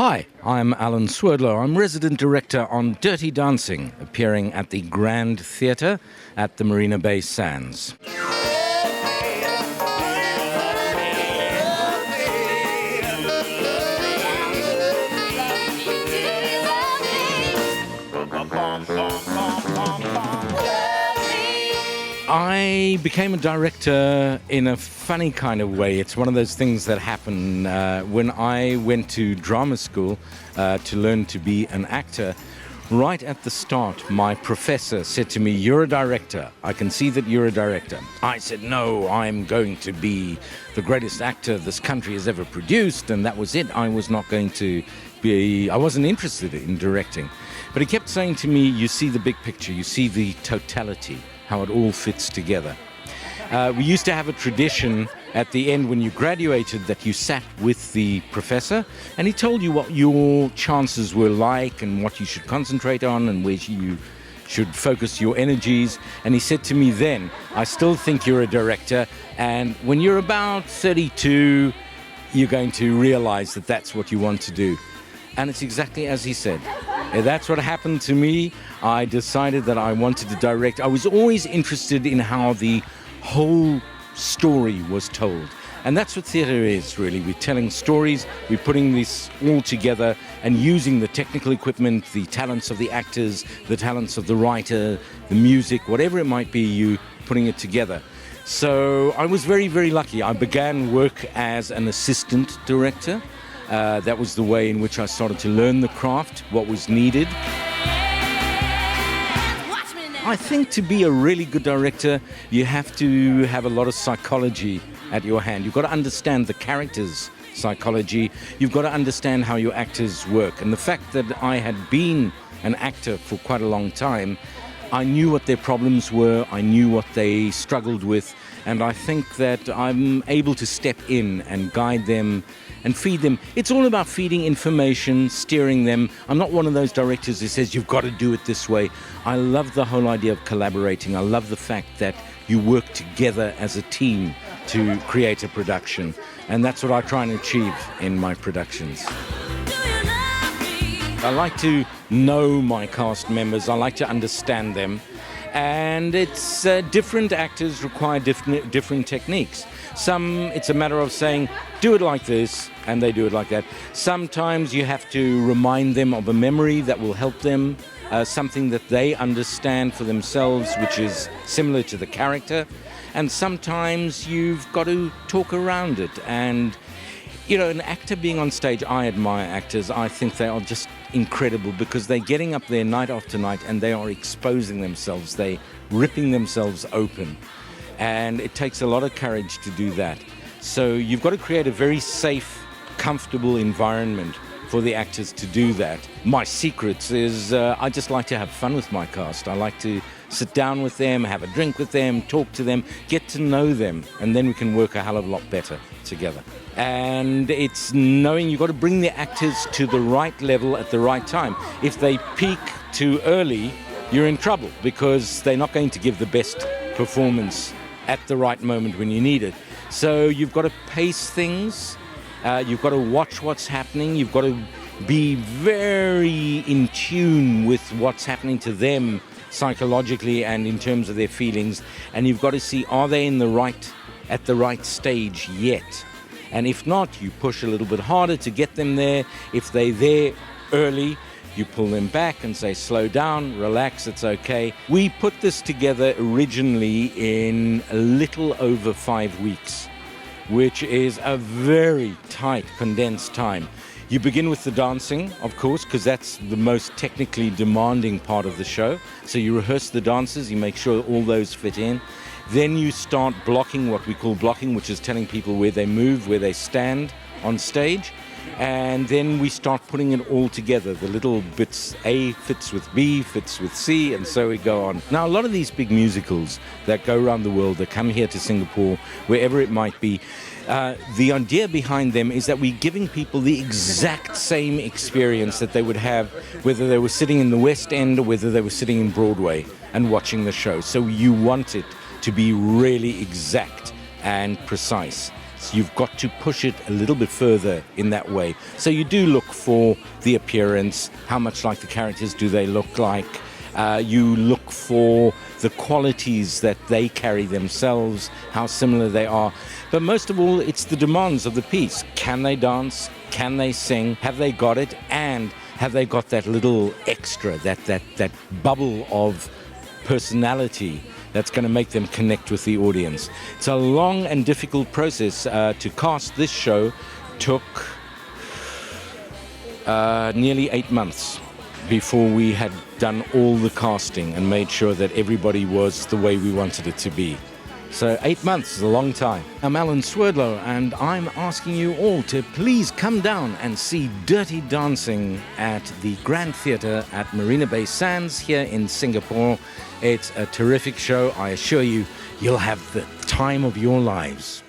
Hi, I'm Alan Swerdlow. I'm resident director on Dirty Dancing, appearing at the Grand Theatre at the Marina Bay Sands. I became a director in a funny kind of way. It's one of those things that happen when I went to drama school to learn to be an actor. Right at the start, my professor said to me, "You're a director. I can see that you're a director." I said, "No, I'm going to be the greatest actor this country has ever produced," and that was it. I wasn't interested in directing. But he kept saying to me, "You see the big picture, you see the totality, how it all fits together." We used to have a tradition at the end when you graduated that you sat with the professor and he told you what your chances were like and what you should concentrate on and where you should focus your energies. And he said to me then, "I still think you're a director, and when you're about 32, you're going to realize that that's what you want to do." And it's exactly as he said. That's what happened to me. I decided that I wanted to direct. I was always interested in how the whole story was told. And that's what theatre is, really. We're telling stories, we're putting this all together and using the technical equipment, the talents of the actors, the talents of the writer, the music, whatever it might be, you putting it together. So I was very, very lucky. I began work as an assistant director. That was the way in which I started to learn the craft, what was needed. I think to be a really good director, you have to have a lot of psychology at your hand. You've got to understand the characters' psychology. You've got to understand how your actors work. And the fact that I had been an actor for quite a long time, I knew what their problems were, I knew what they struggled with, and I think that I'm able to step in and guide them and feed them. It's all about feeding information, steering them. I'm not one of those directors who says, "You've got to do it this way." I love the whole idea of collaborating. I love the fact that you work together as a team to create a production. And that's what I try and achieve in my productions. I like to know my cast members. I like to understand them. And it's different actors require different techniques. Some, it's a matter of saying, "Do it like this," and they do it like that. Sometimes you have to remind them of a memory that will help them, something that they understand for themselves, which is similar to the character. And sometimes you've got to talk around it. And, you know, an actor being on stage, I admire actors. I think they are just incredible because they're getting up there night after night and they are exposing themselves. They're ripping themselves open. And it takes a lot of courage to do that. So you've got to create a very safe, comfortable environment for the actors to do that. My secrets is I just like to have fun with my cast. I like to sit down with them, have a drink with them, talk to them, get to know them, and then we can work a hell of a lot better together. And it's knowing you've got to bring the actors to the right level at the right time. If they peak too early, you're in trouble because they're not going to give the best performance at the right moment when you need it. So you've got to pace things, you've got to watch what's happening, you've got to be very in tune with what's happening to them psychologically and in terms of their feelings, and you've got to see, are they at the right stage yet? And if not, you push a little bit harder to get them there. If they're there early, you pull them back and say, "Slow down, relax, it's okay." We put this together originally in a little over 5 weeks, which is a very tight, condensed time. You begin with the dancing, of course, because that's the most technically demanding part of the show. So you rehearse the dances, you make sure all those fit in. Then you start blocking, what we call blocking, which is telling people where they move, where they stand on stage. And then we start putting it all together. The little bits, A fits with B, fits with C, and so we go on. Now, a lot of these big musicals that go around the world, that come here to Singapore, wherever it might be, the idea behind them is that we're giving people the exact same experience that they would have whether they were sitting in the West End or whether they were sitting in Broadway and watching the show. So you want it to be really exact and precise. So you've got to push it a little bit further in that way. So you do look for the appearance, how much like the characters do they look like. You look for the qualities that they carry themselves, how similar they are. But most of all, it's the demands of the piece. Can they dance? Can they sing? Have they got it? And have they got that little extra, that bubble of personality that's going to make them connect with the audience? It's a long and difficult process. To cast this show took nearly 8 months before we had done all the casting and made sure that everybody was the way we wanted it to be. So 8 months is a long time. I'm Alan Swerdlow, and I'm asking you all to please come down and see Dirty Dancing at the Grand Theatre at Marina Bay Sands here in Singapore. It's a terrific show. I assure you, you'll have the time of your lives.